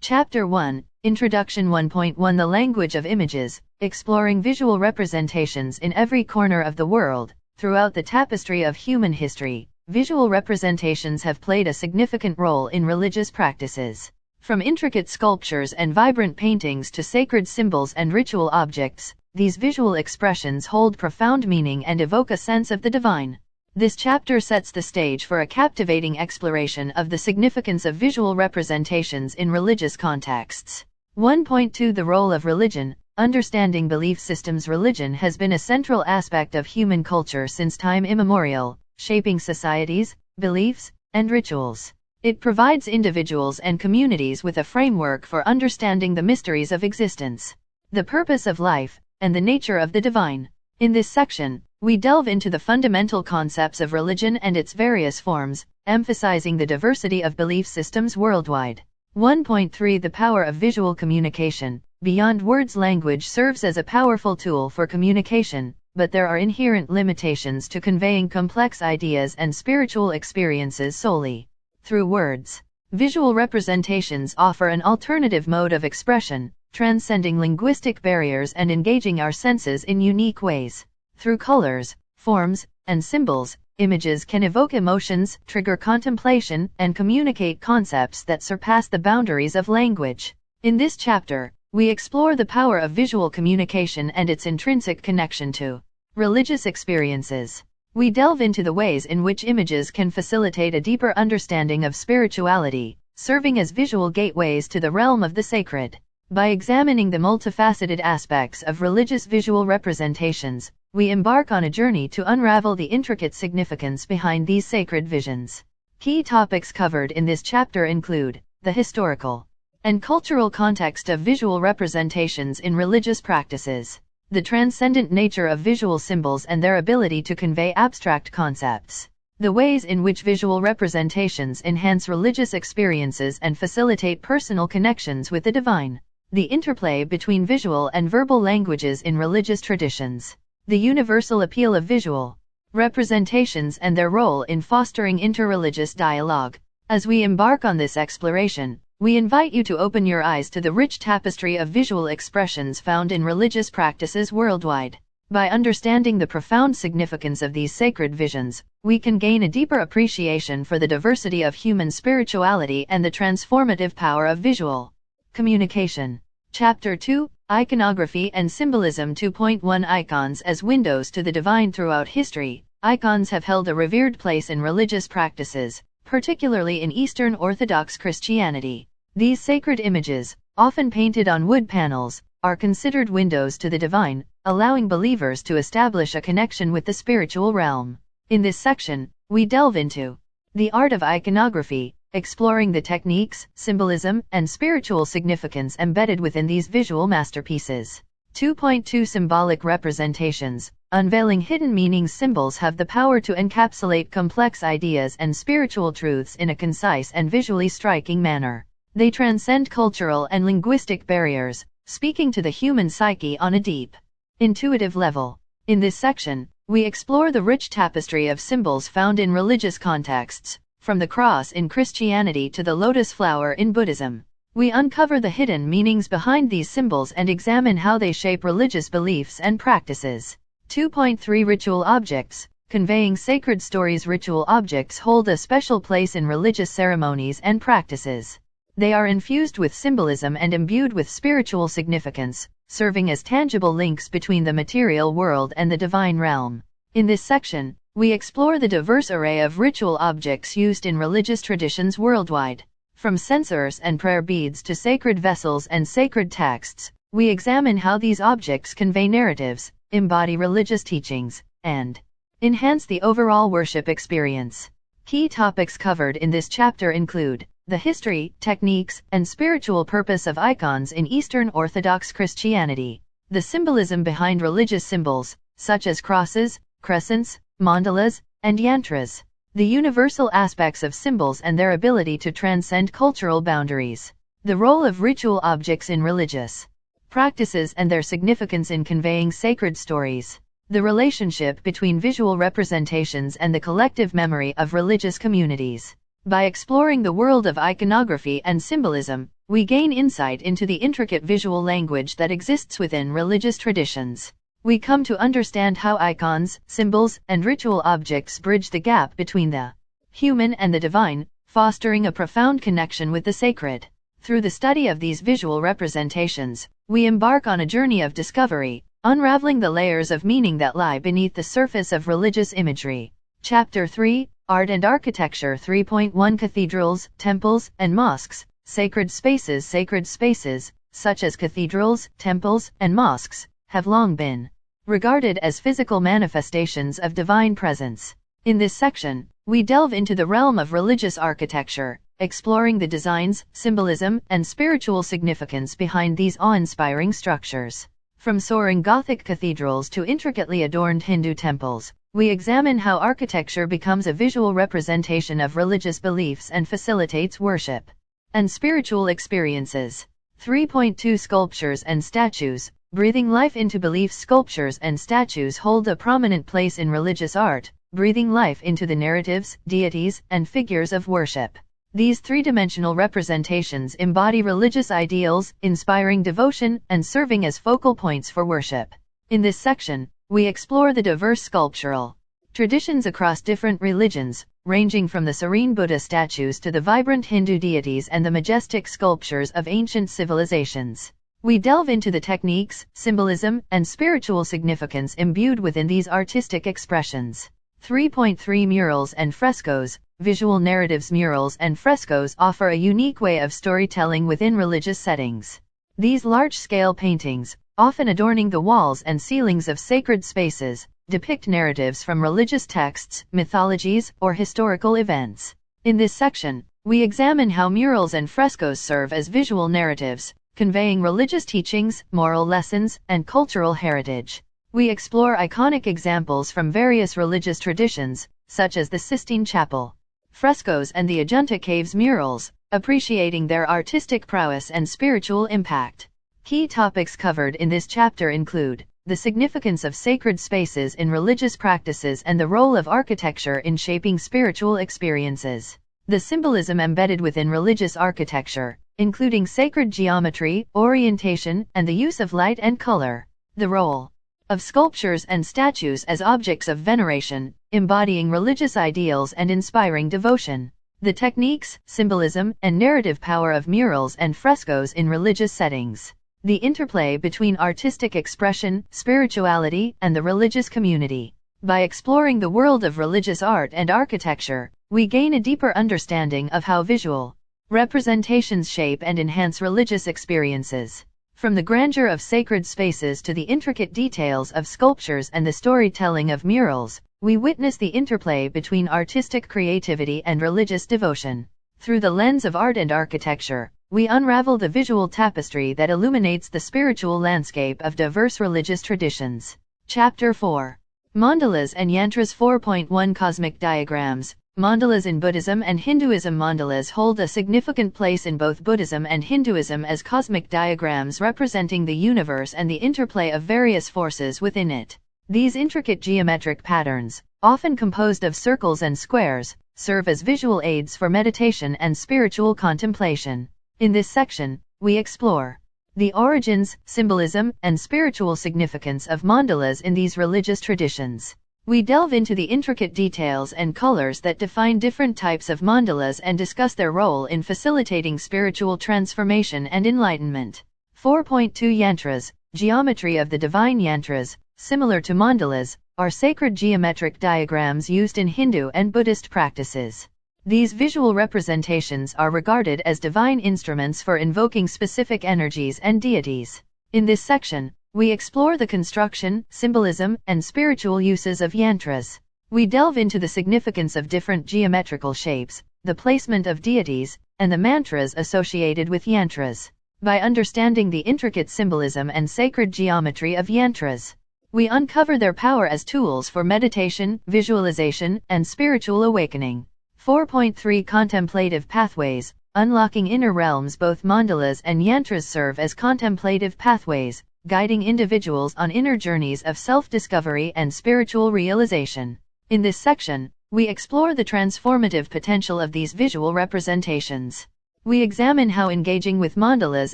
Chapter 1, Introduction 1.1 The Language of Images, exploring visual representations in every corner of the world. Throughout the tapestry of human history, visual representations have played a significant role in religious practices. From intricate sculptures and vibrant paintings to sacred symbols and ritual objects, these visual expressions hold profound meaning and evoke a sense of the divine. This chapter sets the stage for a captivating exploration of the significance of visual representations in religious contexts. 1.2 The role of religion. Understanding belief systems. Religion has been a central aspect of human culture since time immemorial, shaping societies, beliefs, and rituals. It provides individuals and communities with a framework for understanding the mysteries of existence, the purpose of life, and the nature of the divine. In this section, we delve into the fundamental concepts of religion and its various forms, emphasizing the diversity of belief systems worldwide. 1.3 The power of visual communication. Beyond words, language serves as a powerful tool for communication, but there are inherent limitations to conveying complex ideas and spiritual experiences solely through words. Visual representations offer an alternative mode of expression, transcending linguistic barriers and engaging our senses in unique ways. Through colors, forms, and symbols, images can evoke emotions, trigger contemplation, and communicate concepts that surpass the boundaries of language. In this chapter, we explore the power of visual communication and its intrinsic connection to religious experiences. We delve into the ways in which images can facilitate a deeper understanding of spirituality, serving as visual gateways to the realm of the sacred. By examining the multifaceted aspects of religious visual representations, we embark on a journey to unravel the intricate significance behind these sacred visions. Key topics covered in this chapter include the historical and cultural context of visual representations in religious practices, the transcendent nature of visual symbols and their ability to convey abstract concepts, the ways in which visual representations enhance religious experiences and facilitate personal connections with the divine, the interplay between visual and verbal languages in religious traditions, the universal appeal of visual representations and their role in fostering interreligious dialogue. As we embark on this exploration, we invite you to open your eyes to the rich tapestry of visual expressions found in religious practices worldwide. By understanding the profound significance of these sacred visions, we can gain a deeper appreciation for the diversity of human spirituality and the transformative power of visual communication. Chapter 2, Iconography and Symbolism. 2.1 Icons as windows to the divine. Throughout history, icons have held a revered place in religious practices, particularly in Eastern Orthodox Christianity. These sacred images, often painted on wood panels, are considered windows to the divine, allowing believers to establish a connection with the spiritual realm. In this section, we delve into the art of iconography, exploring the techniques, symbolism, and spiritual significance embedded within these visual masterpieces. 2.2 Symbolic representations. Unveiling hidden meanings. Symbols have the power to encapsulate complex ideas and spiritual truths in a concise and visually striking manner. They transcend cultural and linguistic barriers, speaking to the human psyche on a deep, intuitive level. In this section, we explore the rich tapestry of symbols found in religious contexts, from the cross in Christianity to the lotus flower in Buddhism. We uncover the hidden meanings behind these symbols and examine how they shape religious beliefs and practices. 2.3 Ritual objects. Conveying sacred stories. Ritual objects hold a special place in religious ceremonies and practices. They are infused with symbolism and imbued with spiritual significance, serving as tangible links between the material world and the divine realm. In this section, we explore the diverse array of ritual objects used in religious traditions worldwide. From censers and prayer beads to sacred vessels and sacred texts, we examine how these objects convey narratives, embody religious teachings, and enhance the overall worship experience. Key topics covered in this chapter include the history, techniques, and spiritual purpose of icons in Eastern Orthodox Christianity, the symbolism behind religious symbols, such as crosses, crescents, mandalas, and yantras, the universal aspects of symbols and their ability to transcend cultural boundaries, the role of ritual objects in religious practices and their significance in conveying sacred stories, the relationship between visual representations and the collective memory of religious communities. By exploring the world of iconography and symbolism, we gain insight into the intricate visual language that exists within religious traditions. We come to understand how icons, symbols, and ritual objects bridge the gap between the human and the divine, fostering a profound connection with the sacred. Through the study of these visual representations, we embark on a journey of discovery, unraveling the layers of meaning that lie beneath the surface of religious imagery. Chapter 3, Art and Architecture 3.1 Cathedrals, Temples, and Mosques. Sacred spaces, such as cathedrals, temples, and mosques, have long been regarded as physical manifestations of divine presence. In this section, we delve into the realm of religious architecture, exploring the designs, symbolism, and spiritual significance behind these awe-inspiring structures. From soaring Gothic cathedrals to intricately adorned Hindu temples, we examine how architecture becomes a visual representation of religious beliefs and facilitates worship and spiritual experiences. 3.2 Sculptures and Statues. Breathing life into beliefs. Sculptures and statues hold a prominent place in religious art, breathing life into the narratives, deities, and figures of worship. These three-dimensional representations embody religious ideals, inspiring devotion and serving as focal points for worship. In this section, we explore the diverse sculptural traditions across different religions, ranging from the serene Buddha statues to the vibrant Hindu deities and the majestic sculptures of ancient civilizations. We delve into the techniques, symbolism, and spiritual significance imbued within these artistic expressions. 3.3 Murals and Frescoes. Visual narratives. Murals and frescoes offer a unique way of storytelling within religious settings. These large-scale paintings, often adorning the walls and ceilings of sacred spaces, depict narratives from religious texts, mythologies, or historical events. In this section, we examine how murals and frescoes serve as visual narratives, conveying religious teachings, moral lessons, and cultural heritage. We explore iconic examples from various religious traditions, such as the Sistine Chapel frescoes and the Ajanta Caves murals, appreciating their artistic prowess and spiritual impact. Key topics covered in this chapter include the significance of sacred spaces in religious practices and the role of architecture in shaping spiritual experiences. The symbolism embedded within religious architecture, including sacred geometry, orientation, and the use of light and color. The role of sculptures and statues as objects of veneration, embodying religious ideals and inspiring devotion. The techniques, symbolism, and narrative power of murals and frescoes in religious settings. The interplay between artistic expression, spirituality, and the religious community. By exploring the world of religious art and architecture, we gain a deeper understanding of how visual representations shape and enhance religious experiences. From the grandeur of sacred spaces to the intricate details of sculptures and the storytelling of murals, we witness the interplay between artistic creativity and religious devotion. Through the lens of art and architecture, we unravel the visual tapestry that illuminates the spiritual landscape of diverse religious traditions. Chapter 4. Mandalas and Yantras. 4.1 Cosmic Diagrams. Mandalas in Buddhism and Hinduism. Mandalas hold a significant place in both Buddhism and Hinduism as cosmic diagrams representing the universe and the interplay of various forces within it. These intricate geometric patterns, often composed of circles and squares, serve as visual aids for meditation and spiritual contemplation. In this section, we explore the origins, symbolism, and spiritual significance of mandalas in these religious traditions. We delve into the intricate details and colors that define different types of mandalas and discuss their role in facilitating spiritual transformation and enlightenment. 4.2 Yantras. Geometry of the divine. Yantras, similar to mandalas, are sacred geometric diagrams used in Hindu and Buddhist practices. These visual representations are regarded as divine instruments for invoking specific energies and deities. In this section, we explore the construction, symbolism, and spiritual uses of yantras. We delve into the significance of different geometrical shapes, the placement of deities, and the mantras associated with yantras. By understanding the intricate symbolism and sacred geometry of yantras, we uncover their power as tools for meditation, visualization, and spiritual awakening. 4.3 Contemplative Pathways. Unlocking inner realms. Both mandalas and yantras serve as contemplative pathways, guiding individuals on inner journeys of self-discovery and spiritual realization. In this section, we explore the transformative potential of these visual representations. we examine how engaging with mandalas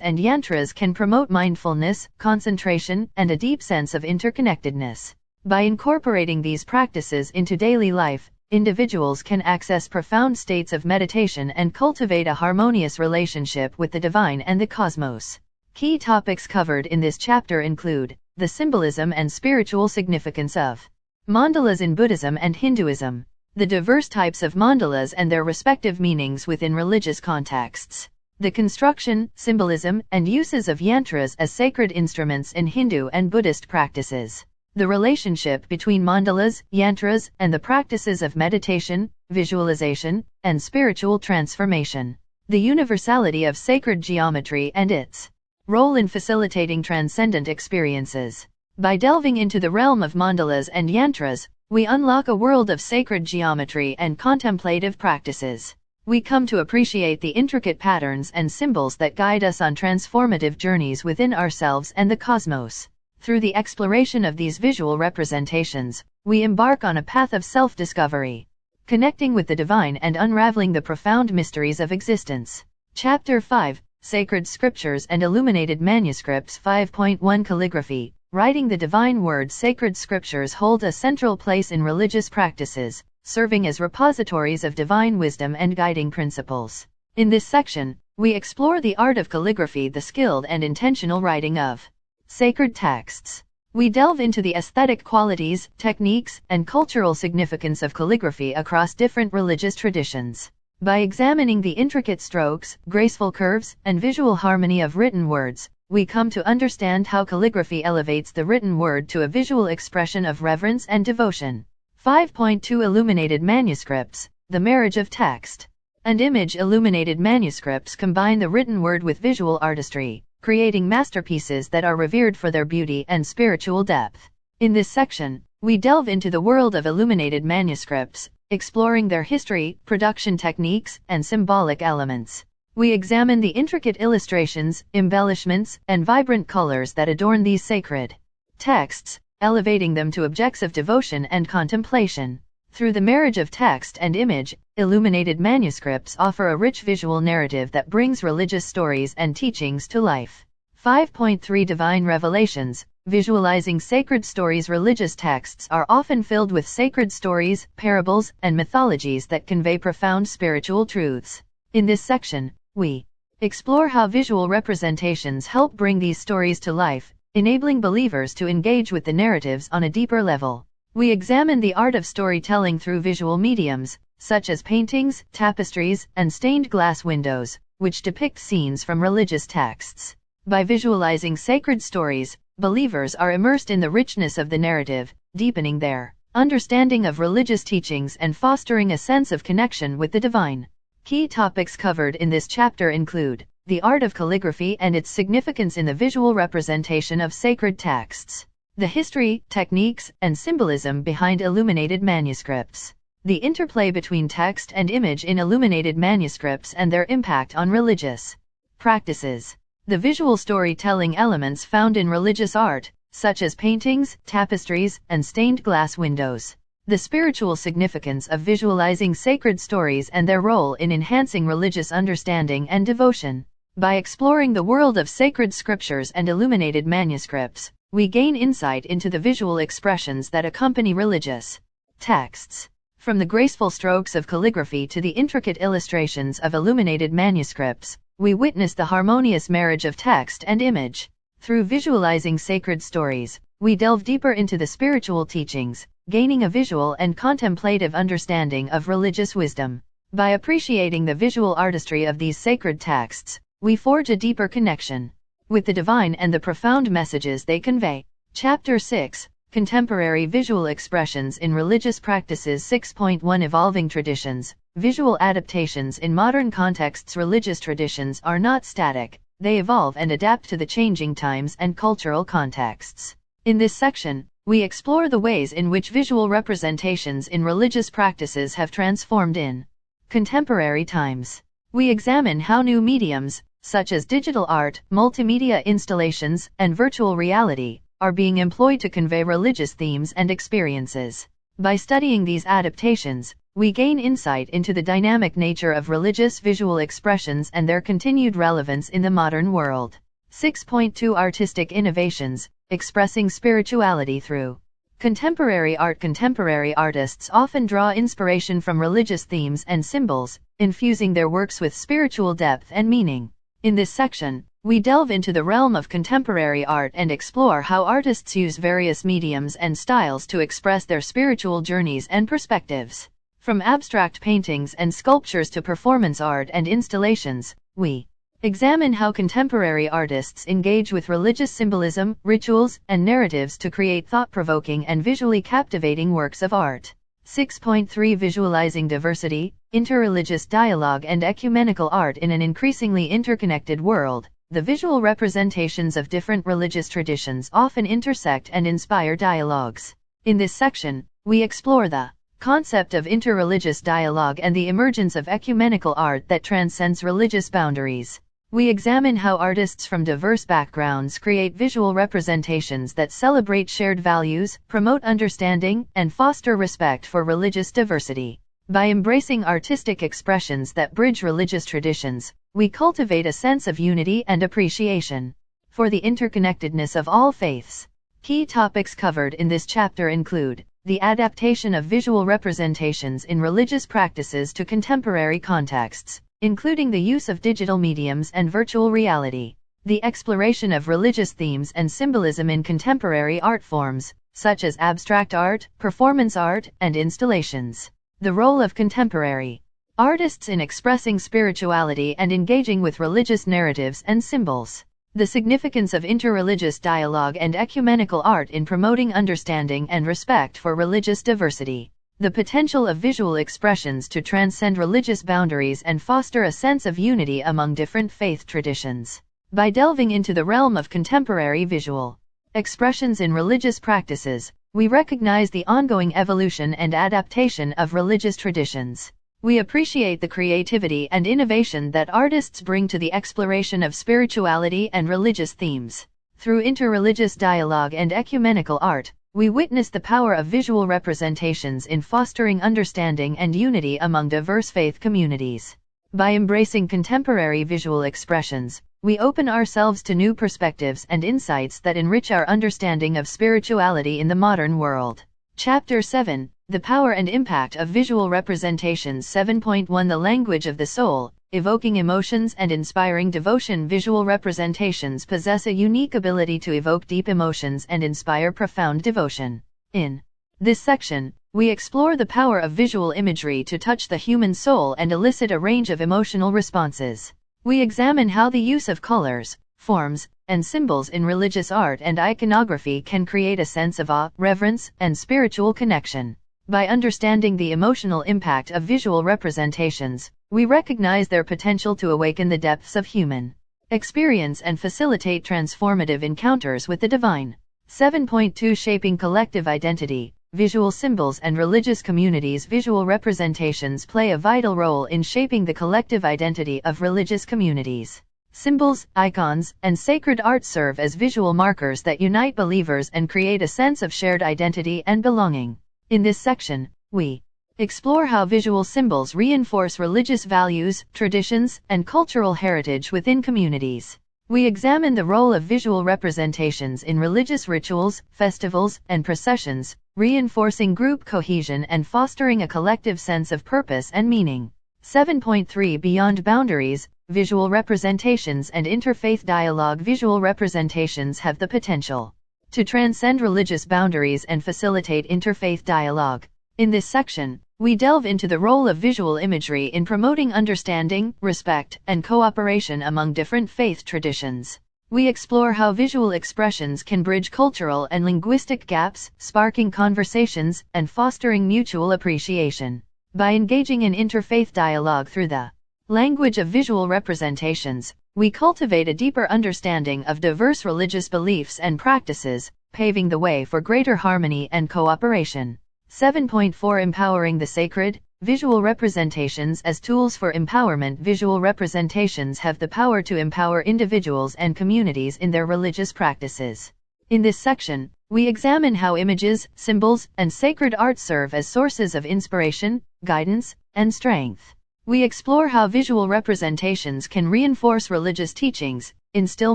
and yantras can promote mindfulness, concentration, and a deep sense of interconnectedness. By incorporating these practices into daily life, individuals can access profound states of meditation and cultivate a harmonious relationship with the divine and the cosmos. Key topics covered in this chapter include the symbolism and spiritual significance of mandalas in Buddhism and Hinduism, the diverse types of mandalas and their respective meanings within religious contexts, the construction, symbolism, and uses of yantras as sacred instruments in Hindu and Buddhist practices, the relationship between mandalas, yantras, and the practices of meditation, visualization, and spiritual transformation, the universality of sacred geometry and its role in facilitating transcendent experiences. By delving into the realm of mandalas and yantras, we unlock a world of sacred geometry and contemplative practices. We come to appreciate the intricate patterns and symbols that guide us on transformative journeys within ourselves and the cosmos. Through the exploration of these visual representations, we embark on a path of self-discovery, connecting with the divine and unraveling the profound mysteries of existence. Chapter 5: Sacred Scriptures and Illuminated Manuscripts. 5.1 Calligraphy. Writing the divine word. Sacred scriptures hold a central place in religious practices, serving as repositories of divine wisdom and guiding principles. In this section, we explore the art of calligraphy, the skilled and intentional writing of sacred texts. We delve into the aesthetic qualities, techniques, and cultural significance of calligraphy across different religious traditions. By examining the intricate strokes, graceful curves, and visual harmony of written words, we come to understand how calligraphy elevates the written word to a visual expression of reverence and devotion. 5.2 Illuminated Manuscripts. The marriage of text and image. Illuminated manuscripts combine the written word with visual artistry, creating masterpieces that are revered for their beauty and spiritual depth. In this section, we delve into the world of illuminated manuscripts, exploring their history, production techniques, and symbolic elements. We examine the intricate illustrations, embellishments, and vibrant colors that adorn these sacred texts, elevating them to objects of devotion and contemplation. Through the marriage of text and image, illuminated manuscripts offer a rich visual narrative that brings religious stories and teachings to life. 5.3 Divine Revelations. Visualizing sacred stories. Religious texts are often filled with sacred stories, parables, and mythologies that convey profound spiritual truths. In this section, we explore how visual representations help bring these stories to life, enabling believers to engage with the narratives on a deeper level. We examine the art of storytelling through visual mediums, such as paintings, tapestries, and stained glass windows, which depict scenes from religious texts. By visualizing sacred stories, believers are immersed in the richness of the narrative, deepening their understanding of religious teachings and fostering a sense of connection with the divine. Key topics covered in this chapter include the art of calligraphy and its significance in the visual representation of sacred texts, the history, techniques, and symbolism behind illuminated manuscripts, the interplay between text and image in illuminated manuscripts and their impact on religious practices, the visual storytelling elements found in religious art, such as paintings, tapestries, and stained glass windows, the spiritual significance of visualizing sacred stories and their role in enhancing religious understanding and devotion. By exploring the world of sacred scriptures and illuminated manuscripts, we gain insight into the visual expressions that accompany religious texts. From the graceful strokes of calligraphy to the intricate illustrations of illuminated manuscripts, we witness the harmonious marriage of text and image. Through visualizing sacred stories, we delve deeper into the spiritual teachings, gaining a visual and contemplative understanding of religious wisdom. By appreciating the visual artistry of these sacred texts, we forge a deeper connection with the divine and the profound messages they convey. Chapter 6: Contemporary Visual Expressions in Religious Practices. 6.1 Evolving Traditions. Visual adaptations in modern contexts. Religious traditions are not static, they evolve and adapt to the changing times and cultural contexts. In this section, we explore the ways in which visual representations in religious practices have transformed in contemporary times. We examine how new mediums, such as digital art, multimedia installations, and virtual reality, are being employed to convey religious themes and experiences. By studying these adaptations, we gain insight into the dynamic nature of religious visual expressions and their continued relevance in the modern world. 6.2 Artistic innovations, expressing spirituality through contemporary art. Contemporary artists often draw inspiration from religious themes and symbols, infusing their works with spiritual depth and meaning. In this section, we delve into the realm of contemporary art and explore how artists use various mediums and styles to express their spiritual journeys and perspectives. From abstract paintings and sculptures to performance art and installations, we examine how contemporary artists engage with religious symbolism, rituals, and narratives to create thought-provoking and visually captivating works of art. 6.3 Visualizing diversity, interreligious dialogue and ecumenical art. In an increasingly interconnected world, the visual representations of different religious traditions often intersect and inspire dialogues. In this section, we explore the concept of interreligious dialogue and the emergence of ecumenical art that transcends religious boundaries. We examine how artists from diverse backgrounds create visual representations that celebrate shared values, promote understanding, and foster respect for religious diversity. By embracing artistic expressions that bridge religious traditions, we cultivate a sense of unity and appreciation for the interconnectedness of all faiths. Key topics covered in this chapter include the adaptation of visual representations in religious practices to contemporary contexts, including the use of digital mediums and virtual reality, the exploration of religious themes and symbolism in contemporary art forms, such as abstract art, performance art, and installations, the role of contemporary artists in expressing spirituality and engaging with religious narratives and symbols, the significance of interreligious dialogue and ecumenical art in promoting understanding and respect for religious diversity, the potential of visual expressions to transcend religious boundaries and foster a sense of unity among different faith traditions. By delving into the realm of contemporary visual expressions in religious practices, we recognize the ongoing evolution and adaptation of religious traditions. We appreciate the creativity and innovation that artists bring to the exploration of spirituality and religious themes. Through interreligious dialogue and ecumenical art, we witness the power of visual representations in fostering understanding and unity among diverse faith communities. By embracing contemporary visual expressions, we open ourselves to new perspectives and insights that enrich our understanding of spirituality in the modern world. Chapter 7: The Power and Impact of Visual Representations. 7.1 The Language of the Soul, Evoking Emotions and Inspiring Devotion. Visual representations possess a unique ability to evoke deep emotions and inspire profound devotion. In this section, we explore the power of visual imagery to touch the human soul and elicit a range of emotional responses. We examine how the use of colors, forms, and symbols in religious art and iconography can create a sense of awe, reverence, and spiritual connection. By understanding the emotional impact of visual representations, we recognize their potential to awaken the depths of human experience and facilitate transformative encounters with the divine. 7.2 Shaping Collective Identity, Visual Symbols and Religious Communities. Visual representations play a vital role in shaping the collective identity of religious communities. Symbols, icons, and sacred art serve as visual markers that unite believers and create a sense of shared identity and belonging. In this section, we explore how visual symbols reinforce religious values, traditions, and cultural heritage within communities. We examine the role of visual representations in religious rituals, festivals, and processions, reinforcing group cohesion and fostering a collective sense of purpose and meaning. 7.3 Beyond Boundaries, Visual Representations and Interfaith Dialogue. Visual representations have the potential to transcend religious boundaries and facilitate interfaith dialogue. In this section, we delve into the role of visual imagery in promoting understanding, respect, and cooperation among different faith traditions. We explore how visual expressions can bridge cultural and linguistic gaps, sparking conversations and fostering mutual appreciation. By engaging in interfaith dialogue through the language of visual representations, we cultivate a deeper understanding of diverse religious beliefs and practices, paving the way for greater harmony and cooperation. 7.4 Empowering the Sacred, Visual representations as tools for empowerment. Visual representations have the power to empower individuals and communities in their religious practices. In this section, we examine how images, symbols, and sacred art serve as sources of inspiration, guidance, and strength. We explore how visual representations can reinforce religious teachings, instill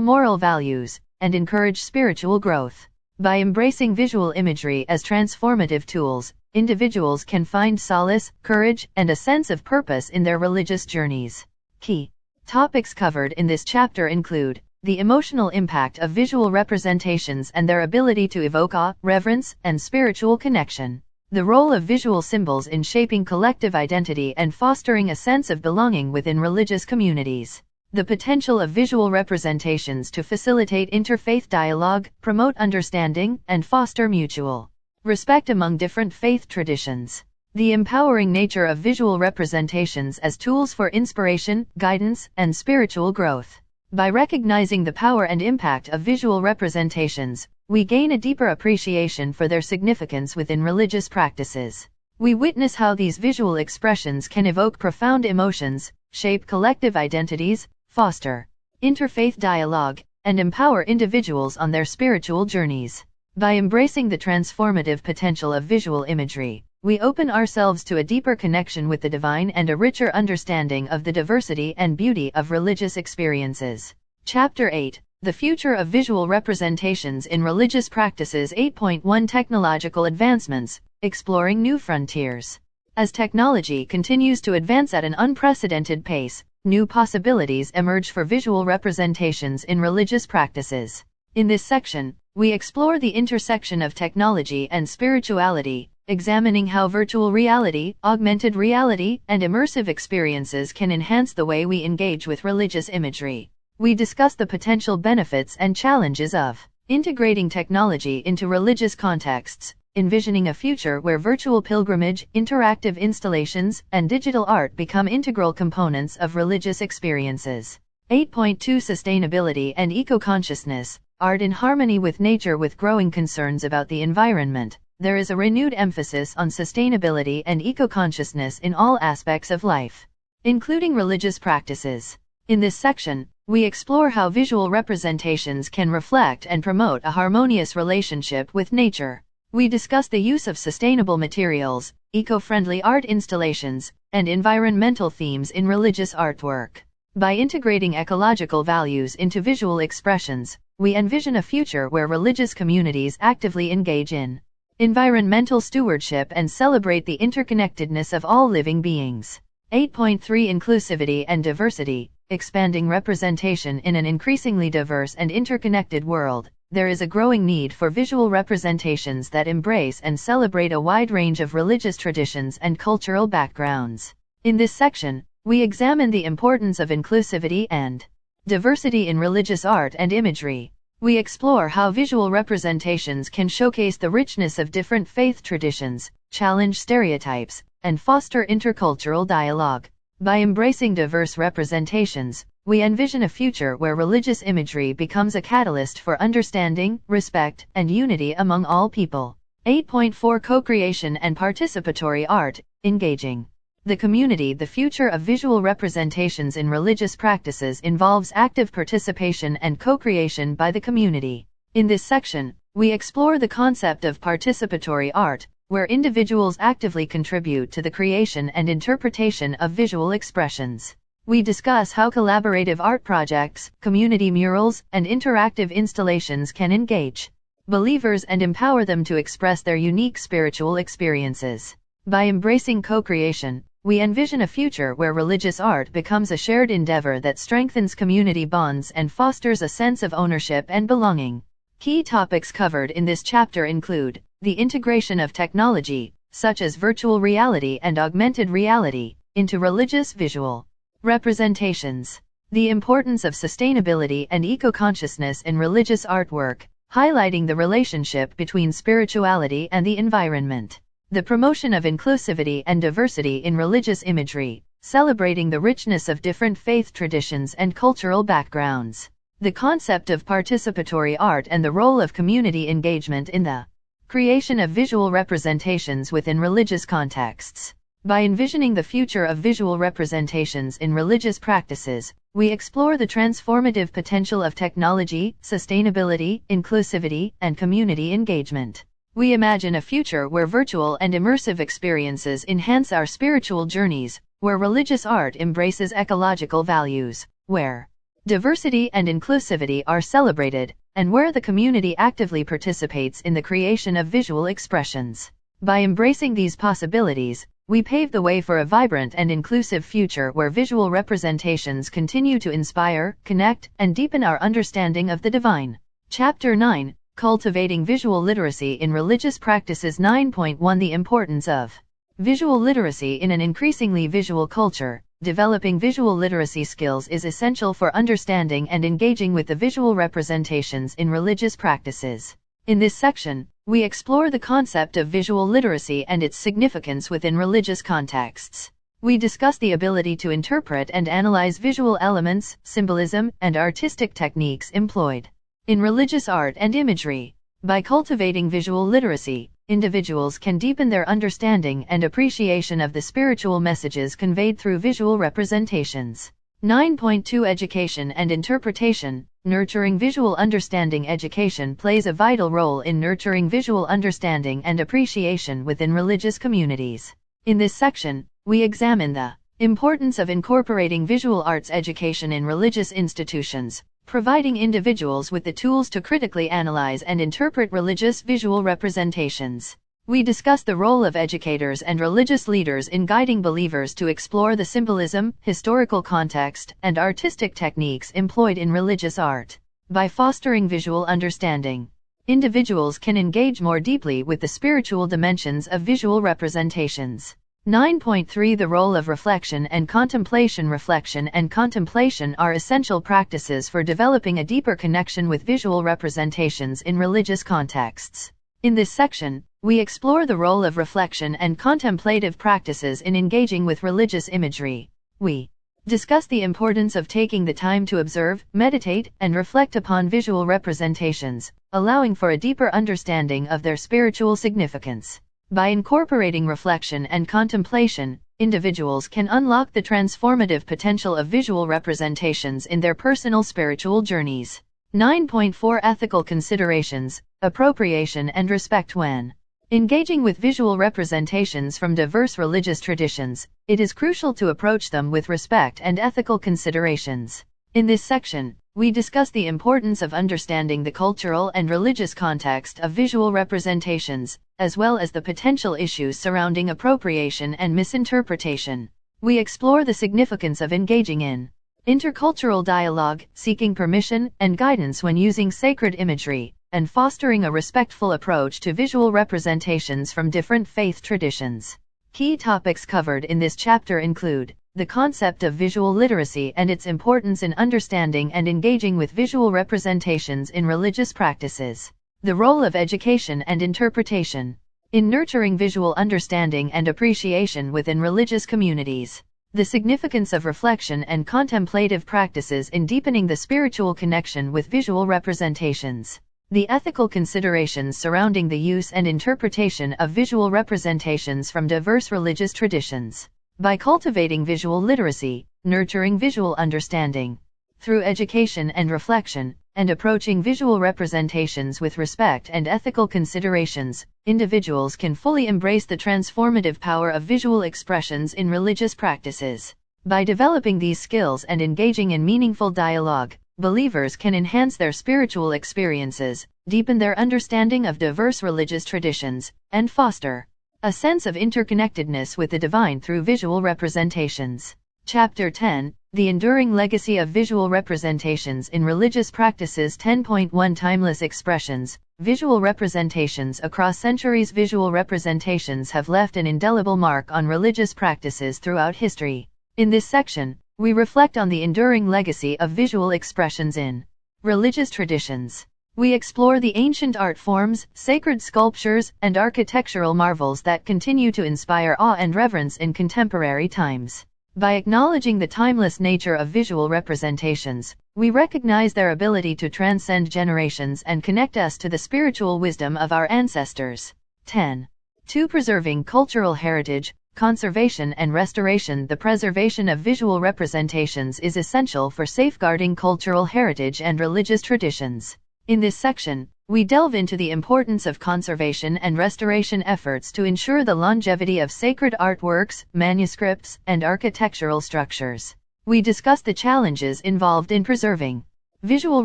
moral values, and encourage spiritual growth. By embracing visual imagery as transformative tools, individuals can find solace, courage, and a sense of purpose in their religious journeys. Key topics covered in this chapter include the emotional impact of visual representations and their ability to evoke awe, reverence, and spiritual connection. The role of visual symbols in shaping collective identity and fostering a sense of belonging within religious communities. The potential of visual representations to facilitate interfaith dialogue, promote understanding, and foster mutual respect among different faith traditions. The empowering nature of visual representations as tools for inspiration, guidance, and spiritual growth. By recognizing the power and impact of visual representations, we gain a deeper appreciation for their significance within religious practices. We witness how these visual expressions can evoke profound emotions, shape collective identities, foster interfaith dialogue, and empower individuals on their spiritual journeys. By embracing the transformative potential of visual imagery, we open ourselves to a deeper connection with the divine and a richer understanding of the diversity and beauty of religious experiences. Chapter 8: The Future of Visual Representations in Religious Practices. 8.1 Technological Advancements, Exploring New Frontiers. As technology continues to advance at an unprecedented pace, new possibilities emerge for visual representations in religious practices. In this section, we explore the intersection of technology and spirituality, examining how virtual reality, augmented reality, and immersive experiences can enhance the way we engage with religious imagery. We discuss the potential benefits and challenges of integrating technology into religious contexts, envisioning a future where virtual pilgrimage, interactive installations, and digital art become integral components of religious experiences. 8.2 Sustainability and Eco-Consciousness. Art in harmony with nature. With growing concerns about the environment, there is a renewed emphasis on sustainability and eco-consciousness in all aspects of life, including religious practices. In this section, we explore how visual representations can reflect and promote a harmonious relationship with nature. We discuss the use of sustainable materials, eco-friendly art installations, and environmental themes in religious artwork. By integrating ecological values into visual expressions, we envision a future where religious communities actively engage in environmental stewardship and celebrate the interconnectedness of all living beings. 8.3 Inclusivity and Diversity. Expanding representation. In an increasingly diverse and interconnected world, there is a growing need for visual representations that embrace and celebrate a wide range of religious traditions and cultural backgrounds. In this section, we examine the importance of inclusivity and diversity in religious art and imagery. We explore how visual representations can showcase the richness of different faith traditions, challenge stereotypes, and foster intercultural dialogue. By embracing diverse representations, we envision a future where religious imagery becomes a catalyst for understanding, respect, and unity among all people. 8.4 Co-creation and participatory art. Engaging the community. The future of visual representations in religious practices involves active participation and co-creation by the community. In this section, we explore the concept of participatory art, where individuals actively contribute to the creation and interpretation of visual expressions. We discuss how collaborative art projects, community murals, and interactive installations can engage believers and empower them to express their unique spiritual experiences. By embracing co-creation, we envision a future where religious art becomes a shared endeavor that strengthens community bonds and fosters a sense of ownership and belonging. Key topics covered in this chapter include the integration of technology, such as virtual reality and augmented reality, into religious visual representations, the importance of sustainability and eco-consciousness in religious artwork, highlighting the relationship between spirituality and the environment, the promotion of inclusivity and diversity in religious imagery, celebrating the richness of different faith traditions and cultural backgrounds, the concept of participatory art and the role of community engagement in the creation of visual representations within religious contexts. By envisioning the future of visual representations in religious practices, we explore the transformative potential of technology, sustainability, inclusivity, and community engagement. We imagine a future where virtual and immersive experiences enhance our spiritual journeys, where religious art embraces ecological values, where diversity and inclusivity are celebrated, and where the community actively participates in the creation of visual expressions. By embracing these possibilities, we pave the way for a vibrant and inclusive future where visual representations continue to inspire, connect, and deepen our understanding of the divine. Chapter 9: Cultivating Visual Literacy in Religious Practices. 9.1 The importance of visual literacy in an increasingly visual culture. Developing visual literacy skills is essential for understanding and engaging with the visual representations in religious practices. In this section, we explore the concept of visual literacy and its significance within religious contexts. We discuss the ability to interpret and analyze visual elements, symbolism, and artistic techniques employed in religious art and imagery. By cultivating visual literacy, individuals can deepen their understanding and appreciation of the spiritual messages conveyed through visual representations. 9.2 Education and Interpretation. Nurturing visual understanding. Education plays a vital role in nurturing visual understanding and appreciation within religious communities. In this section, we examine the importance of incorporating visual arts education in religious institutions, providing individuals with the tools to critically analyze and interpret religious visual representations. We discuss the role of educators and religious leaders in guiding believers to explore the symbolism, historical context, and artistic techniques employed in religious art. By fostering visual understanding, individuals can engage more deeply with the spiritual dimensions of visual representations. 9.3 The role of reflection and contemplation. Reflection and contemplation are essential practices for developing a deeper connection with visual representations in religious contexts. In this section, we explore the role of reflection and contemplative practices in engaging with religious imagery. We discuss the importance of taking the time to observe, meditate, and reflect upon visual representations, allowing for a deeper understanding of their spiritual significance. By incorporating reflection and contemplation, individuals can unlock the transformative potential of visual representations in their personal spiritual journeys. 9.4 Ethical Considerations, Appropriation and Respect. When engaging with visual representations from diverse religious traditions, it is crucial to approach them with respect and ethical considerations. In this section, we discuss the importance of understanding the cultural and religious context of visual representations, as well as the potential issues surrounding appropriation and misinterpretation. We explore the significance of engaging in intercultural dialogue, seeking permission and guidance when using sacred imagery, and fostering a respectful approach to visual representations from different faith traditions. Key topics covered in this chapter include the concept of visual literacy and its importance in understanding and engaging with visual representations in religious practices, the role of education and interpretation in nurturing visual understanding and appreciation within religious communities, the significance of reflection and contemplative practices in deepening the spiritual connection with visual representations, the ethical considerations surrounding the use and interpretation of visual representations from diverse religious traditions. By cultivating visual literacy, nurturing visual understanding through education and reflection, and approaching visual representations with respect and ethical considerations, individuals can fully embrace the transformative power of visual expressions in religious practices. By developing these skills and engaging in meaningful dialogue, believers can enhance their spiritual experiences, deepen their understanding of diverse religious traditions, and foster a sense of interconnectedness with the divine through visual representations. Chapter 10: The Enduring Legacy of Visual Representations in Religious Practices. 10.1 Timeless Expressions. Visual representations across centuries. Visual representations have left an indelible mark on religious practices throughout history. In this section, we reflect on the enduring legacy of visual expressions in religious traditions. We explore the ancient art forms, sacred sculptures, and architectural marvels that continue to inspire awe and reverence in contemporary times. By acknowledging the timeless nature of visual representations, we recognize their ability to transcend generations and connect us to the spiritual wisdom of our ancestors. 10. 2. Preserving cultural heritage. conservation and restoration. The preservation of visual representations is essential for safeguarding cultural heritage and religious traditions. In this section, we delve into the importance of conservation and restoration efforts to ensure the longevity of sacred artworks, manuscripts, and architectural structures. We discuss the challenges involved in preserving visual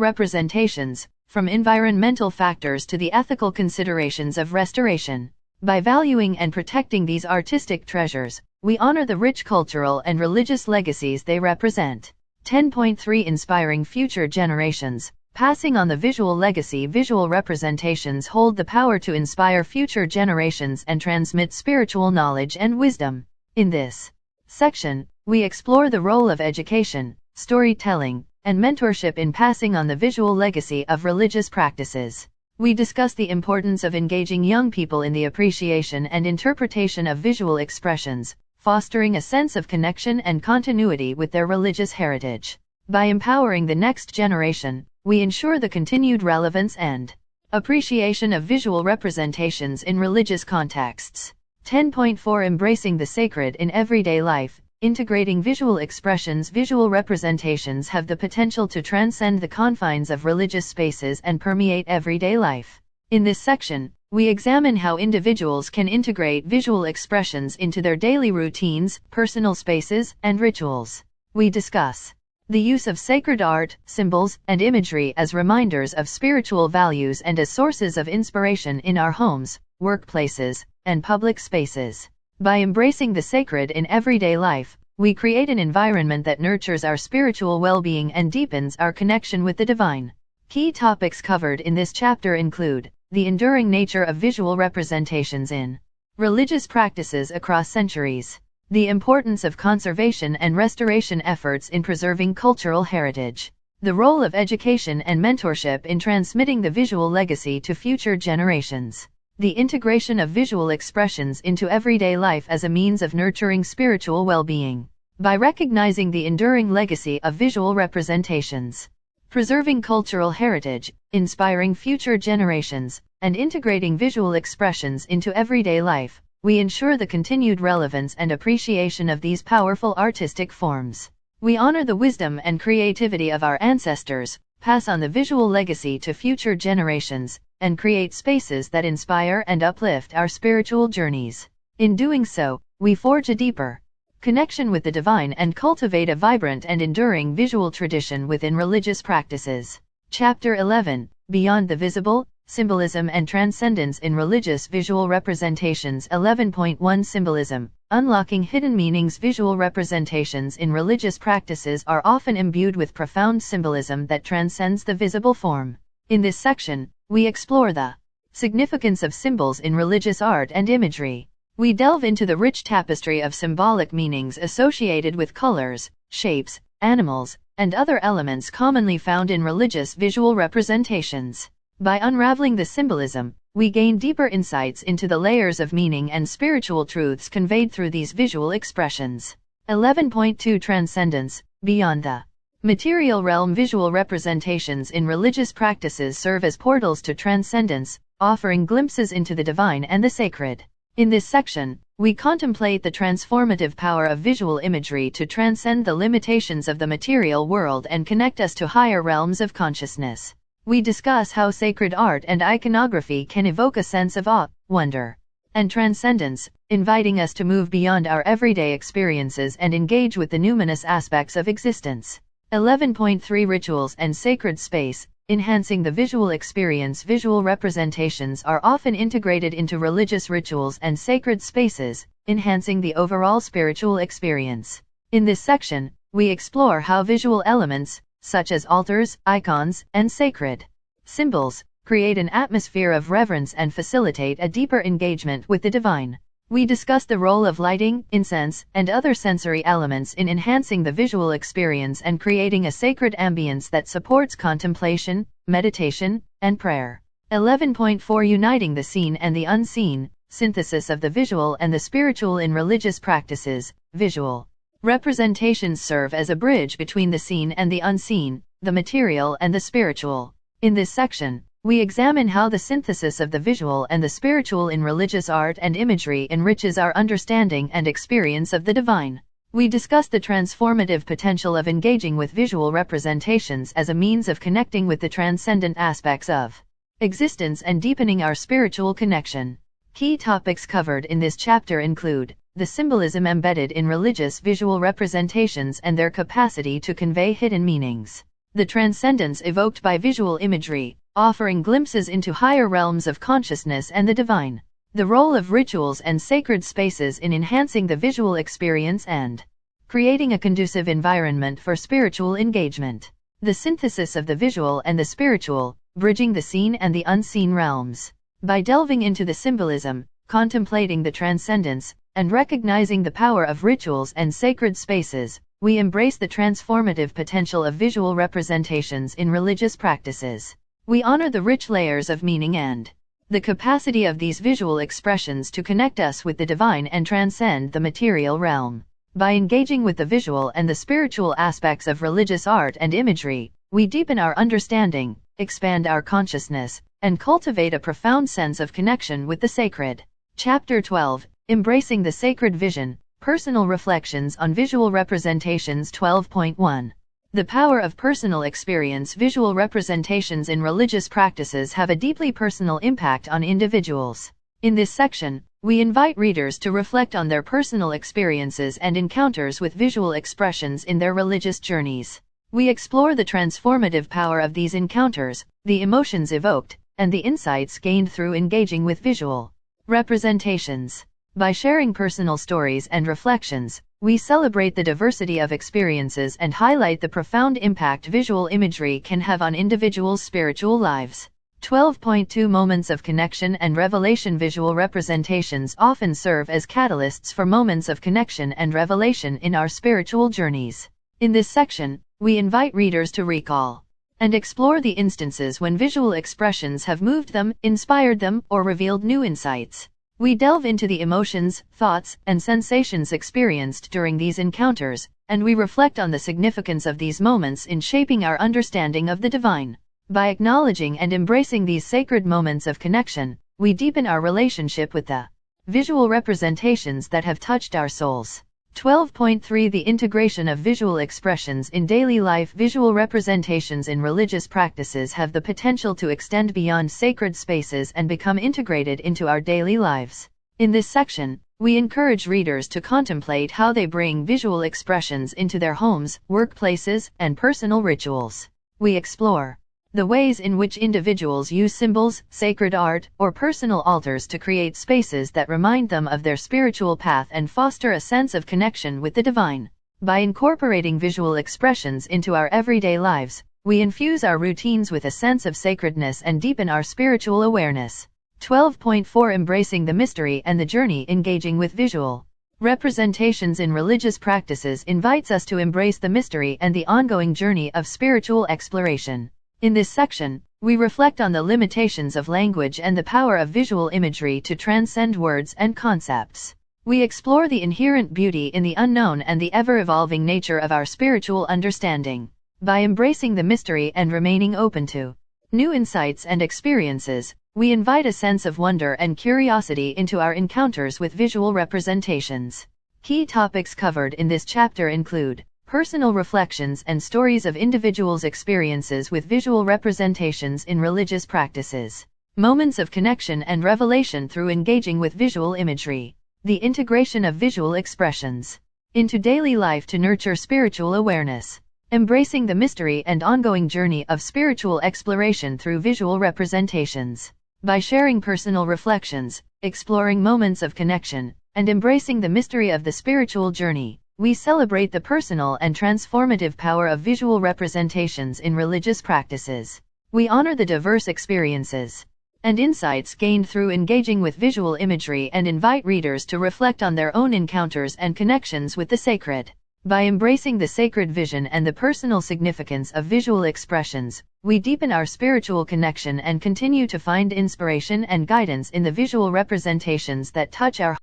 representations, from environmental factors to the ethical considerations of restoration. By valuing and protecting these artistic treasures, we honor the rich cultural and religious legacies they represent. 10.3 Inspiring future generations. Passing on the visual legacy. Visual representations hold the power to inspire future generations and transmit spiritual knowledge and wisdom. In this section, we explore the role of education, storytelling, and mentorship in passing on the visual legacy of religious practices. We discuss the importance of engaging young people in the appreciation and interpretation of visual expressions, fostering a sense of connection and continuity with their religious heritage. By empowering the next generation, we ensure the continued relevance and appreciation of visual representations in religious contexts. 10.4 Embracing the sacred in everyday life. Integrating visual expressions. Visual representations have the potential to transcend the confines of religious spaces and permeate everyday life. In this section, we examine how individuals can integrate visual expressions into their daily routines, personal spaces, and rituals. We discuss the use of sacred art, symbols, and imagery as reminders of spiritual values and as sources of inspiration in our homes, workplaces, and public spaces. By embracing the sacred in everyday life, we create an environment that nurtures our spiritual well-being and deepens our connection with the divine. Key topics covered in this chapter include the enduring nature of visual representations in religious practices across centuries, the importance of conservation and restoration efforts in preserving cultural heritage, the role of education and mentorship in transmitting the visual legacy to future generations, the integration of visual expressions into everyday life as a means of nurturing spiritual well-being. By recognizing the enduring legacy of visual representations, preserving cultural heritage, inspiring future generations, and integrating visual expressions into everyday life, we ensure the continued relevance and appreciation of these powerful artistic forms. We honor the wisdom and creativity of our ancestors, pass on the visual legacy to future generations, and create spaces that inspire and uplift our spiritual journeys. In doing so, we forge a deeper connection with the divine and cultivate a vibrant and enduring visual tradition within religious practices. Chapter 11. Beyond the Visible, Symbolism and Transcendence in Religious Visual Representations. 11.1 Symbolism. Unlocking hidden meanings. Visual representations in religious practices are often imbued with profound symbolism that transcends the visible form. In this section, we explore the significance of symbols in religious art and imagery. We delve into the rich tapestry of symbolic meanings associated with colors, shapes, animals, and other elements commonly found in religious visual representations. By unraveling the symbolism, we gain deeper insights into the layers of meaning and spiritual truths conveyed through these visual expressions. 11.2 Transcendence. Beyond the material realm. Visual representations in religious practices serve as portals to transcendence, offering glimpses into the divine and the sacred. In this section, we contemplate the transformative power of visual imagery to transcend the limitations of the material world and connect us to higher realms of consciousness. We discuss how sacred art and iconography can evoke a sense of awe, wonder, and transcendence, inviting us to move beyond our everyday experiences and engage with the numinous aspects of existence. 11.3 Rituals and Sacred Space. Enhancing the visual experience. Visual representations are often integrated into religious rituals and sacred spaces, enhancing the overall spiritual experience. In this section, we explore how visual elements, such as altars, icons, and sacred symbols, create an atmosphere of reverence and facilitate a deeper engagement with the divine. We discuss the role of lighting, incense, and other sensory elements in enhancing the visual experience and creating a sacred ambience that supports contemplation, meditation, and prayer. 11.4 Uniting the Seen and the Unseen. Synthesis of the visual and the spiritual in religious practices. Visual representations serve as a bridge between the seen and the unseen, the material and the spiritual. In this section, we examine how the synthesis of the visual and the spiritual in religious art and imagery enriches our understanding and experience of the divine. We discuss the transformative potential of engaging with visual representations as a means of connecting with the transcendent aspects of existence and deepening our spiritual connection. Key topics covered in this chapter include the symbolism embedded in religious visual representations and their capacity to convey hidden meanings, the transcendence evoked by visual imagery, offering glimpses into higher realms of consciousness and the divine, the role of rituals and sacred spaces in enhancing the visual experience and creating a conducive environment for spiritual engagement, the synthesis of the visual and the spiritual, bridging the seen and the unseen realms. By delving into the symbolism, contemplating the transcendence, and recognizing the power of rituals and sacred spaces, we embrace the transformative potential of visual representations in religious practices. We honor the rich layers of meaning and the capacity of these visual expressions to connect us with the divine and transcend the material realm. By engaging with the visual and the spiritual aspects of religious art and imagery, we deepen our understanding, expand our consciousness, and cultivate a profound sense of connection with the sacred. Chapter 12, Embracing the Sacred Vision, Personal Reflections on Visual Representations 12.1. The power of personal experience. Visual representations in religious practices have a deeply personal impact on individuals. In this section, we invite readers to reflect on their personal experiences and encounters with visual expressions in their religious journeys. We explore the transformative power of these encounters, the emotions evoked, and the insights gained through engaging with visual representations. By sharing personal stories and reflections, we celebrate the diversity of experiences and highlight the profound impact visual imagery can have on individuals' spiritual lives. 12.2 Moments of connection and revelation. Visual representations often serve as catalysts for moments of connection and revelation in our spiritual journeys. In this section, we invite readers to recall and explore the instances when visual expressions have moved them, inspired them, or revealed new insights. We delve into the emotions, thoughts, and sensations experienced during these encounters, and we reflect on the significance of these moments in shaping our understanding of the divine. By acknowledging and embracing these sacred moments of connection, we deepen our relationship with the visual representations that have touched our souls. 12.3 The integration of visual expressions in daily life. Visual representations in religious practices have the potential to extend beyond sacred spaces and become integrated into our daily lives. In this section, we encourage readers to contemplate how they bring visual expressions into their homes, workplaces, and personal rituals. We explore the ways in which individuals use symbols, sacred art, or personal altars to create spaces that remind them of their spiritual path and foster a sense of connection with the divine. By incorporating visual expressions into our everyday lives, we infuse our routines with a sense of sacredness and deepen our spiritual awareness. 12.4 Embracing the mystery and the journey. Engaging with visual representations in religious practices invites us to embrace the mystery and the ongoing journey of spiritual exploration. In this section, we reflect on the limitations of language and the power of visual imagery to transcend words and concepts. We explore the inherent beauty in the unknown and the ever-evolving nature of our spiritual understanding. By embracing the mystery and remaining open to new insights and experiences, we invite a sense of wonder and curiosity into our encounters with visual representations. Key topics covered in this chapter include personal reflections and stories of individuals' experiences with visual representations in religious practices, moments of connection and revelation through engaging with visual imagery, the integration of visual expressions into daily life to nurture spiritual awareness, embracing the mystery and ongoing journey of spiritual exploration through visual representations. By sharing personal reflections, exploring moments of connection, and embracing the mystery of the spiritual journey, we celebrate the personal and transformative power of visual representations in religious practices. We honor the diverse experiences and insights gained through engaging with visual imagery and invite readers to reflect on their own encounters and connections with the sacred. By embracing the sacred vision and the personal significance of visual expressions, we deepen our spiritual connection and continue to find inspiration and guidance in the visual representations that touch our